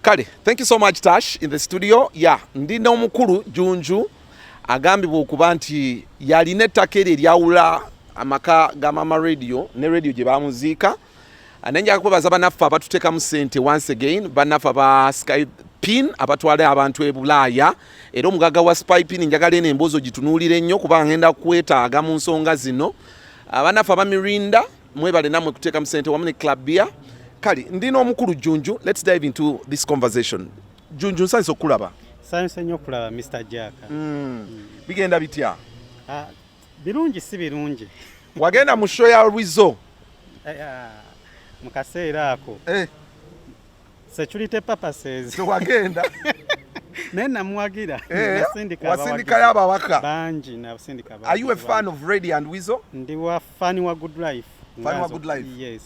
Kale, thank you so much Tash in the studio. Yeah, ndina omukulu Junju agambibwa okuba nti yalina ettaka eryawula amaka ga Mama Radio ne radio gye bamuziika. Anenja kubaza banaffe abatuteekamu ssente once again banaffe ba Sky Pin abatwala abantu e Bulaaya era omugaga wa Spy Pin njagala ene embozo gitunuulire nnyo kuba ngenda kwetaaga mu nsonga zino. Abanaffe aba Mirinda mwebale namwe kuteekamu ssente wamu ne Club Beer. Kali ndino omukulu Junju, let's dive into this conversation. Junju nsanso kulaba. Sanso nnyo kulaba Mr. Jack. Bigenda bitya? Birungi si birungi. Wagenda mu show ya Rizzo. Mu kaseera ako. Security purposes. So wagenda. Nena mwagira. Wasindika y'abawaka. Banji na wasindika abawaka. Are you a fan of Reddy and Rizzo? Ndi wa fan wa Good Life. Fan wa Good Life? Yes.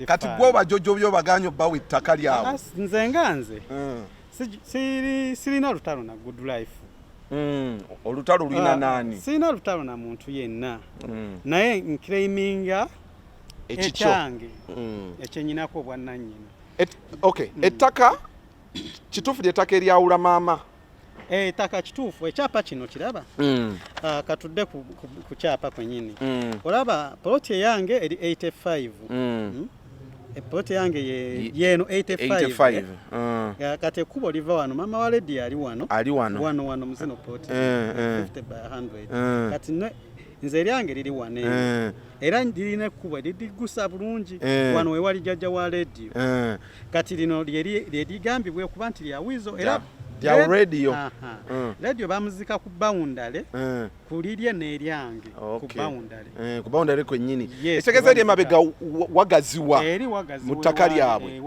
Kati gwo bajojo byo baganyo bawe ettaka lyawo. Nze nganze. Sirina lutalo na Good Life. Olutalo lulina nani? Sirina lutalo na muntu yenna. Naye nclaiminga ekyange. Ekyenyinako bwannannyina. Okay, ettaka kituufu ly'ettaka eryawula maama. Ettaka kituufu ekyapa kino kiraba? Katudde ku kyapa kwennyini. Olaba poloti yange eri 85. Poloti yange yeno 85. Kati ekkubo liva wano maama wa Reddy ali wano. Wano muzino poloti 50 by 100. Kati nze eryange liri wano era lirina ekkubo lirigusa bulungi wano wewali jjajja wa Reddy. Kati lino lyerigambibwa okuba nti lya Rizzo era lya radio. Radio bamuzika ku Boundary kulirye n'eryange ku Boundary. Ku Boundary kwennyini. Ekitegeeza eri emabega wagaziwa mu ttaka lyabwe.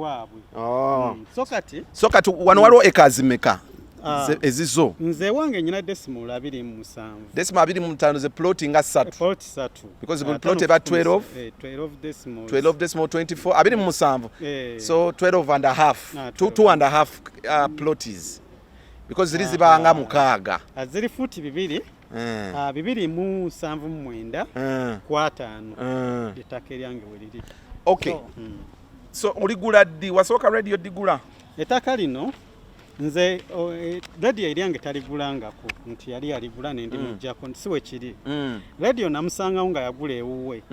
So kati wano waliwo acres meka ezizo? Nze wange nyina decimal 27. Decimal 25 ze plot nga 3. Plot 3. Because we plot about 12. 12 decimal. 12 decimal 24. 27. So 12 and a half. 2 and a half plots. Because ziri zibanga mukaaga. Ziri futi 2. 2.79 kwa 5. Ettaka lyange weliri. Okay. So oligula ddi wasooka radio digula? Ettaka lino nze radio eryange taligulangako nti yali aligula nendi mujjako siwe kiri. Radio namusangawo nga yagula ewuwe.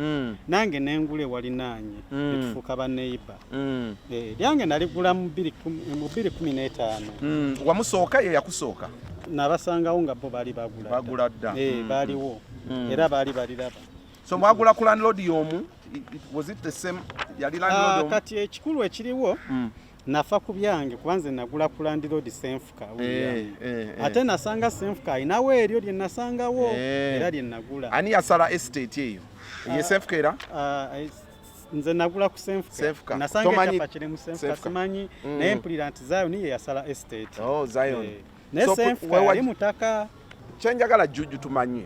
Nange nengule walinaanye netufuuka baneiba. Lyange naligula mu 2015. Wamusooka ye yakusooka? Nabasangawo nga bo bali bagula dda. Baaliwo era baali baliraba. So mwagula ku landlord y'omu? Was it the same? Yali landlord y'omu? Kati ekikulu ekiriwo nafa ku byange kubanze nagula ku landlord Senfuka. Ate nasanga Senfuka inawo eryo lye nasangawo era lye nagula. Ani yasala estate eyo? Ye Senfuka era? Nze nagula ku Senfuka. Nasanga ekyapa kiri mu Senfuka simanyi naye mpulira Zion ye yasala estate. Oh, Zion. Ne Senfuka yali mutaka. Kyenjagala Jujju tumanye.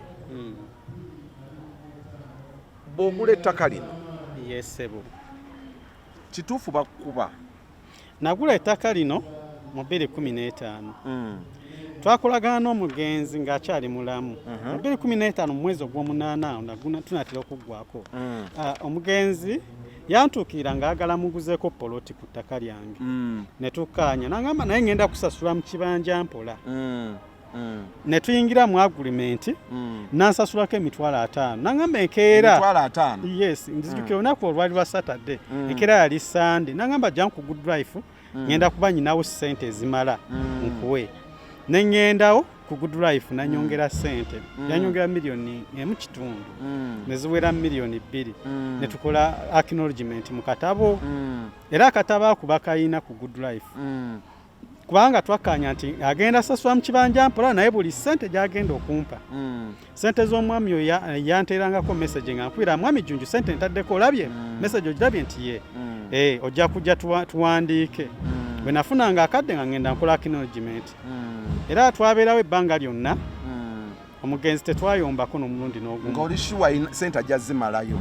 Bw'ogula ettaka lino? Yes, sebo. Kituufu bakuba? Nagula ettaka lino mu 2015. Twakolagana n'omugenzi ng'akyali mulamu. Mu 2015 mu mwezi ogw'omunaana tunatera okuggwako. Omugenzi yantuukirira ng'agala muguzeeko poloti ku ttaka lyange. Ne tukkaanya n'agamba naye ngenda kusasula mu kibanja mpola. Ne tuyingira mu agreement n'ansasulako $5,000. N'agamba enkeera $5,000? Yes, nzijukira olunaku olwali lwa Saturday. Enkeera yali Sunday. N'agamba jja ku Good Life ngenda kuba nyinawo ssente ezimala nkuwe. Ne ngendawo ku Good Life nanyongera ssente. Yanyongera $1.5 ne ziwera $2,000,000. Ne tukola acknowledgement mu katabo. Era akatabo ako bakayina ku Good Life. Kubanga twakkaanya nti agenda sasula mu kibanja mpola naye buli ssente gy'agenda okumpa. Ssente z'omwami oyo yanteerangako message nga nkwira mwami Junju ssente ntaddeko olabye message ogirabye nti ye ojja kujja tuwandiike. Bwe nafunanga akadde nga ngenda nkola acknowledgement. Era twabeerawo ebbanga lyonna omugenzi tetwayombako n'omulundi n'ogumu ng'oli shuwa sente ajja zimalayo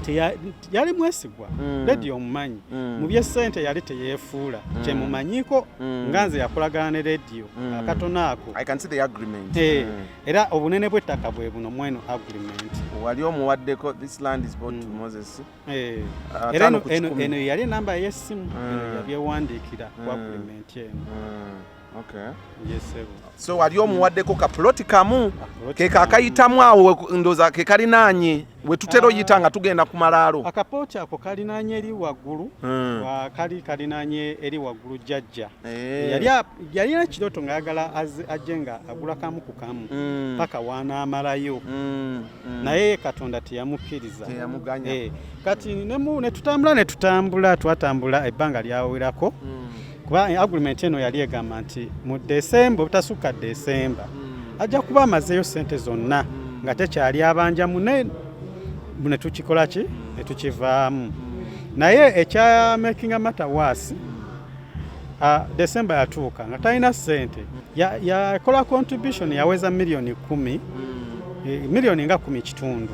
yali mwesigwa radio omumanyi mu by'essente yali teyeefuula kyemumanyiko nga nze yakolagana ne radio akatono ako I can see the agreement era obunene bw'ettaka bwe buno mweno agreement wali omuwaddeko this land is bought to Moses era eno yali enamba y'essimu yabyewandiikira ku agreement eno. Okay. Yes, sir. So wali omuwaddeko ka plot kamu ke kakayitamu awo ndoza ke kalinaanye we tutero yita nga tugenda ku malaalo akapooti ako kalinaanye eri waggulu kalinaanye eri waggulu jjajja yali n'ekiroto ng'ayagala ajje nga agula kamu ku kamu paka wanaamalayo naye Katonda teyamukkiriza kati ne tutambula twatambula ebbanga lyawerako kuba agreement eno yali egamba nti mu Desemba butasukka Desemba ajja kuba amazeeyo sente zonna nga tekyali abanja mune tukikola ki ne tukivaamu naye ekya making a matter worse Desemba yatuuka nga talina sente yakola contribution yaweza milioni 10 milioni nga 10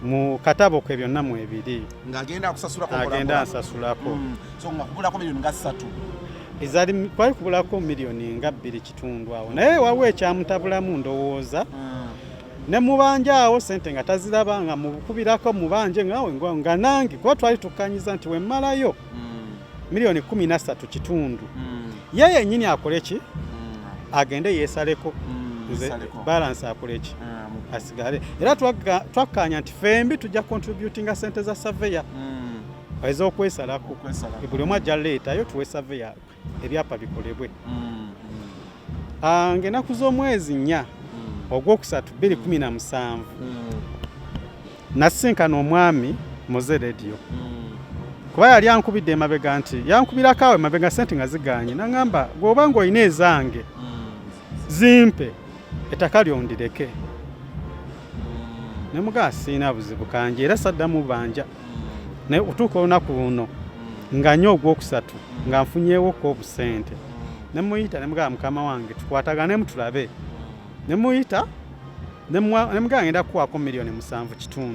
mu katabo ke byonna mu ebiri ng'agenda kusasulako agenda asasulako so ngakugulako milioni nga 3 ezali kwali kubulako milioni nga 2 awo naye wawe ekyamutabulamu ndowooza ne mubanja awo sente nga taziraba nga mubukubirako mubanje ngawe nga nange kuba twali tukanyiza nti wemmalayo milioni 13 ye yennyini akole ki agende yeesaleko balance akole ki asigale era twakkaanya nti fembi tujja contributinga sente za surveyor ayinza okwesalako buli omu ajja leetayo tuwe surveyor ebyapa bikolebwe ng'ennaku z'omwezi 4 ogwokusatu 2017 nasinkana omwami muze radio kuba yali ankubidde emabega nti yankubirako awo emabega sente nga ziganye naŋŋamba gweoba ng'olina ezange zimpe ettaka lyondireke ne mugaa siina buzibu kanje era saddamu banja naye otuuka olunaku luno nga nnyo ogwokusatu nga nfunyeewoko obusente ne muyita ne mugaa mukama wange tukwataganemu tulabe ne muyita ne mugaa ngenda kukwako milioni 7.5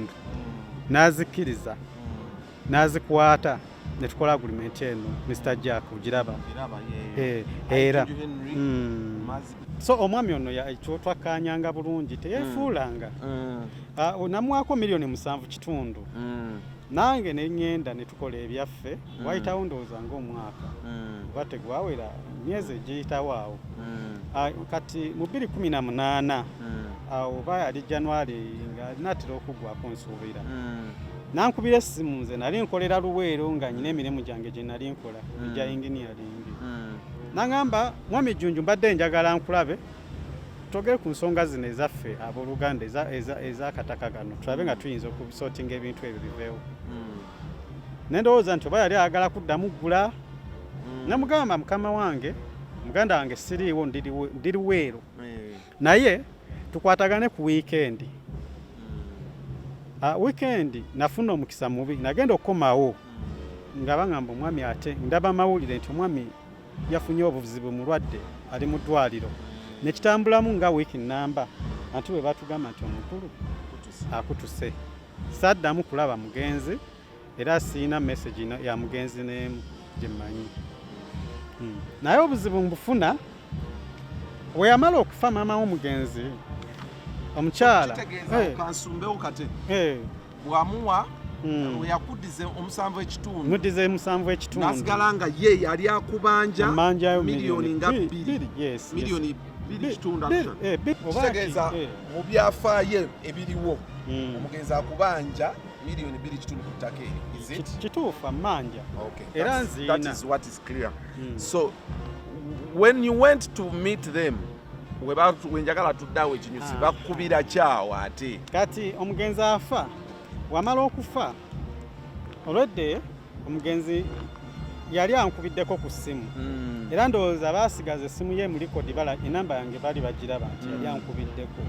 n'azikkiriza n'azikwata ne tukola agreement eno Mr. Jack ugiraba era so omwami ono twakkaanyanga bulungi teyeefuulanga namwako milioni 7.5 nange ne ngenda ne tukola ebyaffe wayitawo ndowooza ng'omwaka oba tegwawera myezi egiyitawo awo kati mu 2018 awo oba yali January nga natera okuggwako nsuubira nankubira essimu nze nali nkolera Luweero nga nyina emirimu gyange gye nali nkola egya engineering naŋŋamba mwami Jjunju mbadde njagala nkulabe togere ku nsonga zino ezaffe abooluganda ez'akataka gano tulabe nga tuyinza okubisotinga ebintu ebyo biveewo ne ndowooza nti oba yali ayagala kuddamu ggula namugamba mukama wange muganda wange siriiwo ndi Luweero naye tukwatagane ku weekend weekend nafuna omukisa mubi nagenda okukomawo nga baŋŋamba omwami ate ndaba mawulire nti omwami yafunye obuzibu mulwadde ali mu ddwaliro nekitambulamu nga wiiki nnamba anti bwe batugamba nti omukulu akutuse saddamu kulaba mugenzi era siina message ya mugenzi n'emu gye mmanyi naye obuzibu mbufuna we yamala okufa maama w'omugenzi omukyala kansumbewo kate bwamuwa yakuddize 7.5 muddize 7.5 nasigala nga ye yali akubanja milioni nga 2 yes milioni 2.5 kitegeeza mu byafaayo ebiriwo omugenzi akubanja milioni 2.5 ku ttaka eri kituufu amanja era nziina that is what is clear so when you went to meet them wenjagala tuddawo ekinyusi bakubira kyawo ate kati omugenzi afa wamala okufa olwedde omugenzi yali ankubiddeko ku ssimu era ndowooza baasigaza essimu ye mu likodi enamba yange bali bagiraba nti yali ankubiddeko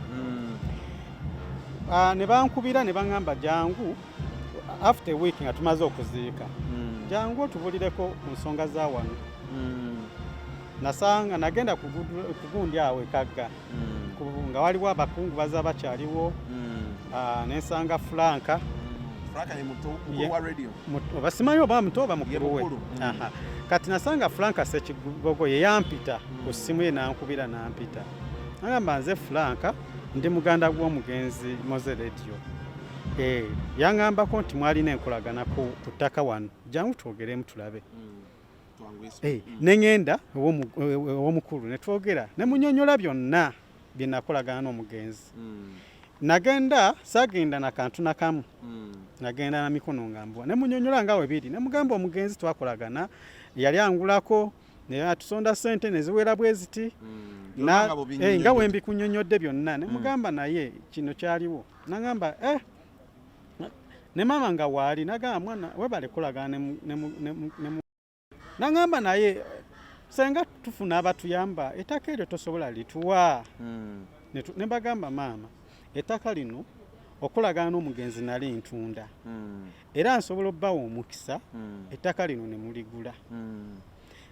ne bankubira ne baŋŋamba jangu after week nga tumaze okuziika jangu otubulireko ku nsonga za wano nasanga nagenda ku gundi awo ekagga nga waliwo abakungu baza bakyaliwo nensanga Franka ye mukulu wa radio basimanyi oba muto oba mukulu we kati nasanga Franka Ssekigogo ye yampita ku ssimu ye nankubira nampita nagamba nze Franka ndi muganda gw'omugenzi Moze Radio yaŋŋambako nti mwalina enkolagana ku ttaka wano jangu twogeremu tulabe neŋŋenda ow'omukulu ne twogera ne munyonyola byonna bye nakolagana n'omugenzi nagenda saagenda na kantu nakamu nagenda na mikono ngambwa ne munyonyola nga webiri ne mugamba omugenzi twakolagana yali angulako ne atusonda ssente ne ziwera bwe ziti nga wembi kunyonyodde byonna ne mugamba naye kino kyaliwo nagamba ne mama nga waali nagamba mwana webale kolagana nagamba naye senga tufuna abatuyamba ettaka eryo tosobola lituwa ne bagamba maama ettaka lino okulagana n'omugenzi nali ntunda era nsobola obbawo omukisa ettaka lino ne muligula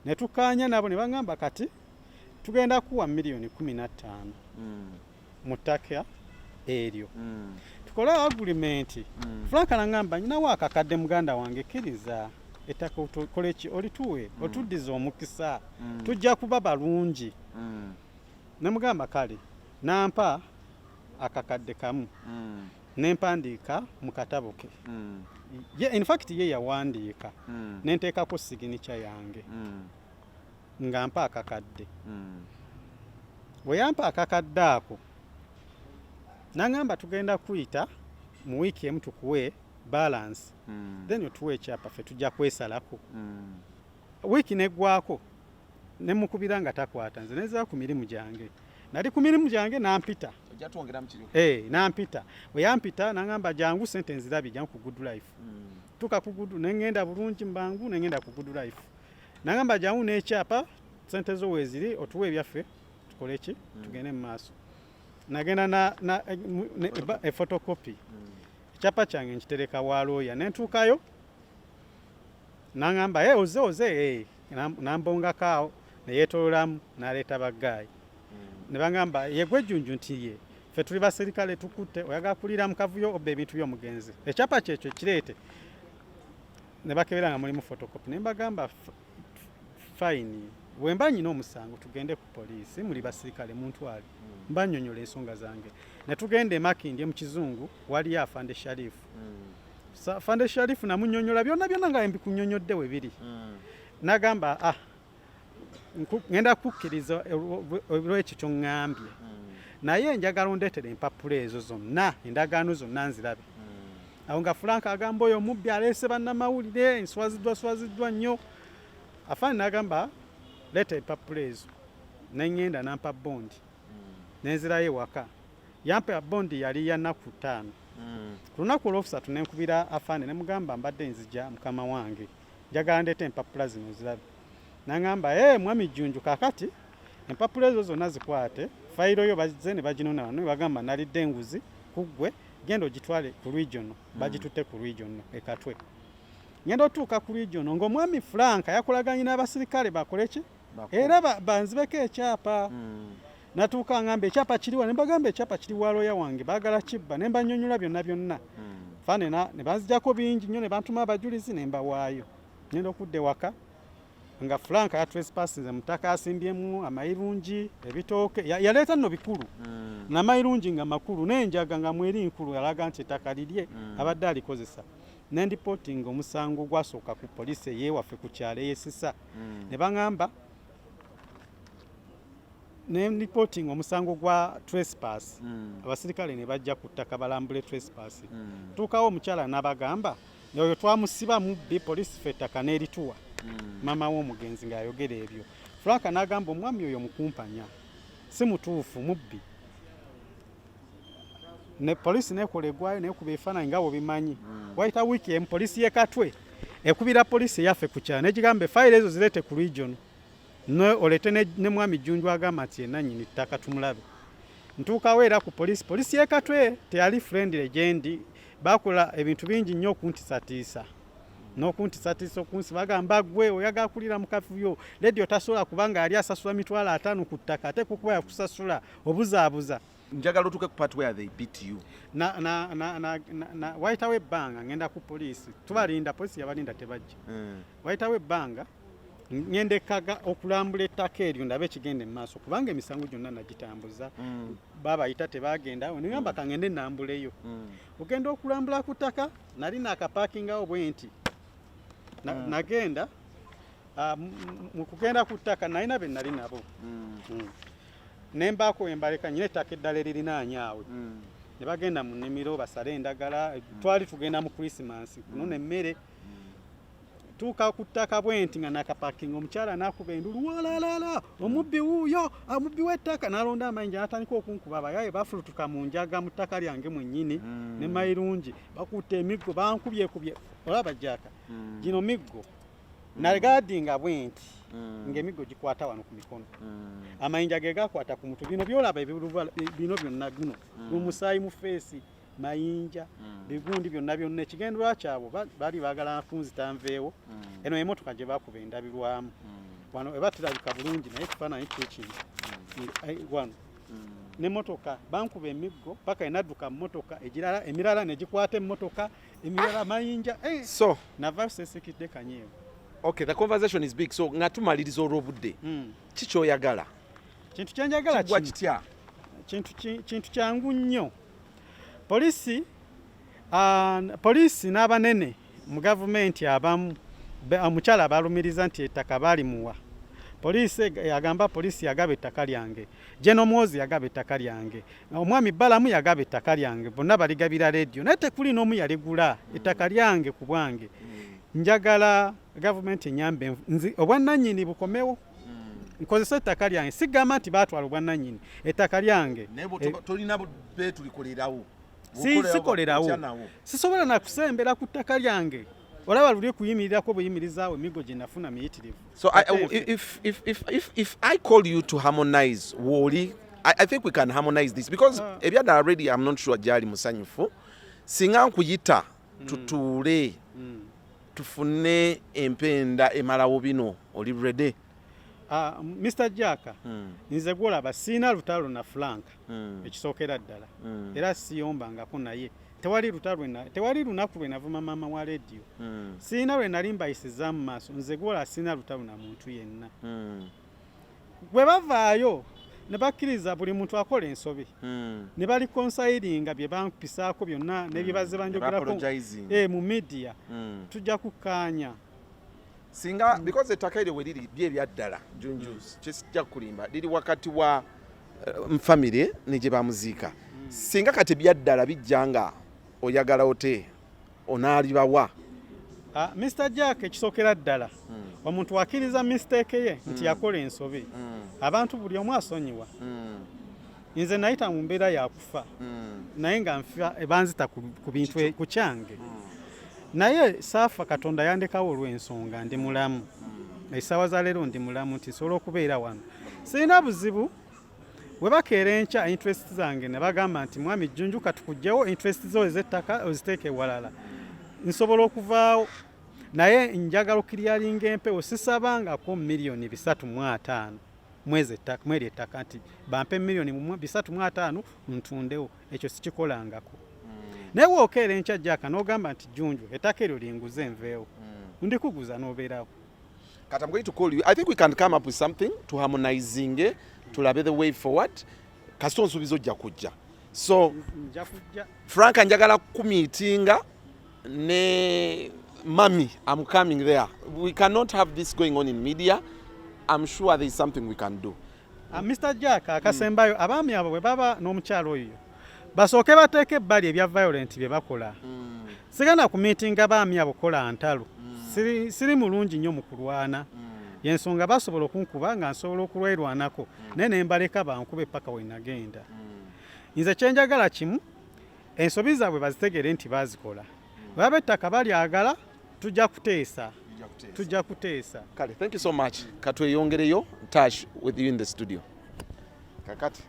ne tukkaanya nabo ne bagamba kati tugenda kuwa miliyoni 15 mu ttaka eryo tukole agreement Franka nagamba nyinawo akakadde muganda wange kkiriza ettaka otokole ki olituwe otuddiza omukisa tujja kuba balungi ne mugamba kale nampa akakadde kamu nempandiika mu katabo ke in fact ye yawandiika nenteekako signature yange nga mpa akakadde bwe yampa akakadde ako nagamba tugenda kuyita mu wiiki emu tukuwe balance then otuwe ekyapa ffe tujja kwesalako wiiki neggwako nemukubira nga takwata nze nezaa ku mirimu gyange nali ku mirimu gyange nampita nampita bwe yampita nagamba jangu sente nzirabi jangu ku Good Life tuka ku Good nengenda bulungi mbangu nengenda ku Good Life nagamba jangu n'ekyapa sente zo weeziri otuwe ebyaffe tukole ki tugende mu maaso nagenda na photocopy ekyapa kyange nkitereka wa lawyer nentuukayo nagamba oze nambongakaawo neyeetololamu naleeta baggayi ne bagamba yegwe Jjunju nti ye ffe tuli baserikale tukutte oyagala kulira mu kavuyo oba ebintu by'omugenzi ekyapa kyekyo kireete ne bakebera nga mulimu photocopy ne mbagamba fine bwe mba nyina omusango tugende ku poliisi muli baserikale muntwale mba nnyonnyola ensonga zange ne tugenda Makindye mu kizungu waliyo afande Sharifu afande Sharifu namunnyonnyola byonna nga mbikunyonyodde we biri nagamba ngenda kukkiriza olw'ekyo ky'oŋŋambye naye njagala ondeetere empapula ezo zonna endagaano zonna nzirabe awo nga Franka agamba oyo omubbi aleese bannamawulire nswaziddwa nnyo afaani n'agamba leeta empapula ezo neŋŋenda nampa bondi nenzirayo ewaka yampa bondi yali ya nnaku 5 ku lunaku olwokusatu nenkubira afaani ne mugamba mbadde nzija mukama wange njagala ndeeta empapula zino zirabe nagamba mwami Jjunju kakati empapula ezo zonna zikwate fayiro yo bazze ne baginona wano bagamba nalidde enguzi kuggwe genda ogitwale ku region bagitutte ku region ekatwe ngenda otuuka ku region ng'omwami Franka yakolaganye n'abasirikale bakole ki era banzibeko ekyapa natuuka ngamba ekyapa kiriwa ne bagamba ekyapa kiri wa lawyer wange baagala kibba ne mbanyonnyola byonna fane ne banzijjako bingi nnyo ne bantuma abajulizi ne mbawaayo ngenda okudda ewaka nga Franka yatrespasinze mutaka asimbyemu amayirungi ebitooke yaleeta nno bikulu n'amayirungi nga makulu n'enjaga nga mweri nkulu yalaga nti ettaka lirye abadde alikozesa nendipotinga omusango gwasooka ku poliisi eyewaffe ku kyalo eyesisa ne baŋŋamba nendipotinga omusango gwa trespass abasirikale ne bajja ku ttaka balambule trespass tuukawo omukyala n'abagamba oyo twamusiba mubbi poliisi ffe ettaka n'erituwa mama w'omugenzi ng'ayogera ebyo Franka n'agamba omwami oyo mukumpanya si mutuufu mubbi ne poliisi nekola eggwayo nekuba ebifaananyi nga bwebimanyi wayita wiiki emu poliisi y'ekatwe ekubira poliisi eyaffe ku kyalo negigambe fayiro ezo zireete ku region oleete ne mwami Jjunju agamba nti yenna nnyini ttaka tumulabe ntuukawo era ku poliisi y'ekatwe teyali friendly gyendi bakola ebintu bingi nnyo okuntisatiisa n'okuntisatiisa okunsi bagamba gwe oyagala kulira mu kavuyo leediyo tasobola kubanga yali asasula mitwalo 5 ku ttaka ate kukuba yakusasula obuzaabuza. Njagala otuuke ku part where they beat you. Wayitawo ebbanga ngenda ku poliisi tubalinda poliisi yabalinda tebajja. Wayitawo ebbanga ngenda ekkaga okulambula ettaka eryo ndabe ekigenda mu maaso kubanga emisango gyonna nagitambuza babayita tebagendawo nigamba kangende nambuleyo. Ogenda okulambula ku ttaka nali naakapaakingawo bwe nti nagenda mu kugenda ku ttaka nalina be nali nabo nembaako embaleka nyina ettaka eddala erinaanya awe ne bagenda mu nnimiro basale endagala twali tugenda mu Christmas kunona emmere tuuka ku ttaka bwe nti nga naakapaakinga omukyala n'akuba endulu walalala omubbi wuuyo omubbi w'ettaka n'alonda amayinja n'atandika okunkuba abayaye bafulutuka mu njaga mu ttaka lyange mwennyini ne mayirungi bakutte emiggo bankubyekubye olaba Jaaka gino miggo nagaadinga bwe nti ng'emiggo gikwata wano ku mikono amayinja ge gakwata ku mutwe bino byolaba bino byonna guno gumusaayi mu feesi mayinja bigundi byonna ekigendera kyabo bali baagala kunzitanveewo eno emotoka gye bakuba endabirwamu wano eba tulabika bulungi naye kifaananyi kyekino wano n'emmotoka bankuba emiggo paka enadduka mu motoka emirala ne gikwata emmotoka emirala mayinja so nava sesekidde kanyeewo. Okay, the conversation is big. So nga tumaliriza olw'obudde kiki oyagala? Kintu kyenjagala kitya? Kintu kyangu nnyo. Poliisi n'abanene mu gavumenti abamu omukyala balumiriza nti ettaka baalimuwa. Poliisi yagamba poliisi yagaba ettaka lyange. Jeno Muhoozi yagaba ettaka lyange. Omwami Balamu yagaba ettaka lyange. Bonna baligabira leediyo. Naye tekuli n'omu yaligula ettaka lyange ku bwange. Njagala gavumenti enyambe obwannannyini bukomewo. Nkozesa ettaka lyange sigamba nti baatwala obwannannyini ettaka lyange tolina be tulikolerawo sikolerawo sisobola nakusembera ku ttaka lyange olaba luli kuyimirirako buyimirizaawo emiggo gye nafuna miyitirivu. So if I call you to harmonize woli I think we can harmonize this because ebyadala already I'm not sure gyali musanyufu singa nkuyita tutuule tufune empenda emalawo bino oli ready? Mr. Jaaka nze gwolaba siina lutalo na Frank ekisookera ddala era siyombangako naye tewali lunaku lwe navuma maama wa leediyo siina lwe nali mbayisiza mu maaso nze gwola siina lutalo na muntu yenna bwe bavaayo ne bakkiriza buli muntu akola ensobi ne bali konsayiringa bye bampisaako byonna ne bye bazze banjogerako mu media tujja kukkaanya singa because ettaka eryo we liri byebyaddala junjus kijja kulimba liri wakati wa family ne gye bamuziika singa kati byaddala bijjanga oyagala ote onaalibawa. Mr. Jack ekisookera ddala omuntu akkiriza mistake ye nti yakola ensobi abantu buli omu asonyiwa nze nayita mu mbeera yakufa naye nga nfa banzita ku bintu ku kyange naye saafa Katonda yandekawo olw'ensonga ndi mulamu essaawa za leero ndi mulamu nti nsobola okubeera wano sirina buzibu bwe bakeera enkya interest zange ne bagamba nti mwami Jjunju katukugjewo interest zo ez'ettaka oziteeke walala nsobola okuvaawo naye njagala okiryalinga empewo sisabangako $350,000 mweri ettaka nti bampe $350,000 ntundewo ekyo sikikolangako naye wookeera enkya Jaaka n'ogamba nti Jjunju ettaka eryo linguze enveewo ndikuguza n'obeerawo. Kati I'm going to call you. I think we can come up with something to harmonizing tulabe the way forward kasito nsuubiza ojja kujja so Frank njagala kumiitinga ne mami I'm coming there. We cannot have this going on in media. I'm sure there is something we can do. Mr. Jack akasembayo abaami abo bwe baba n'omukyalo oyo basooke bateeke ebbali ebya violent bye bakola sigana ku meeting abaami abo kola ntalo siri mulungi nnyo mu kulwana yensonga basobola okunkuba nga nsobola okulwerwanako naye ne mbaleka bankube paka we nagenda nze kyenjagala kimu ensobi zaabwe bazitegere nti bazikola baba ettaka balyagala tujja kuteesa kale thank you so much katweyongereyo touch with you in the studio kakati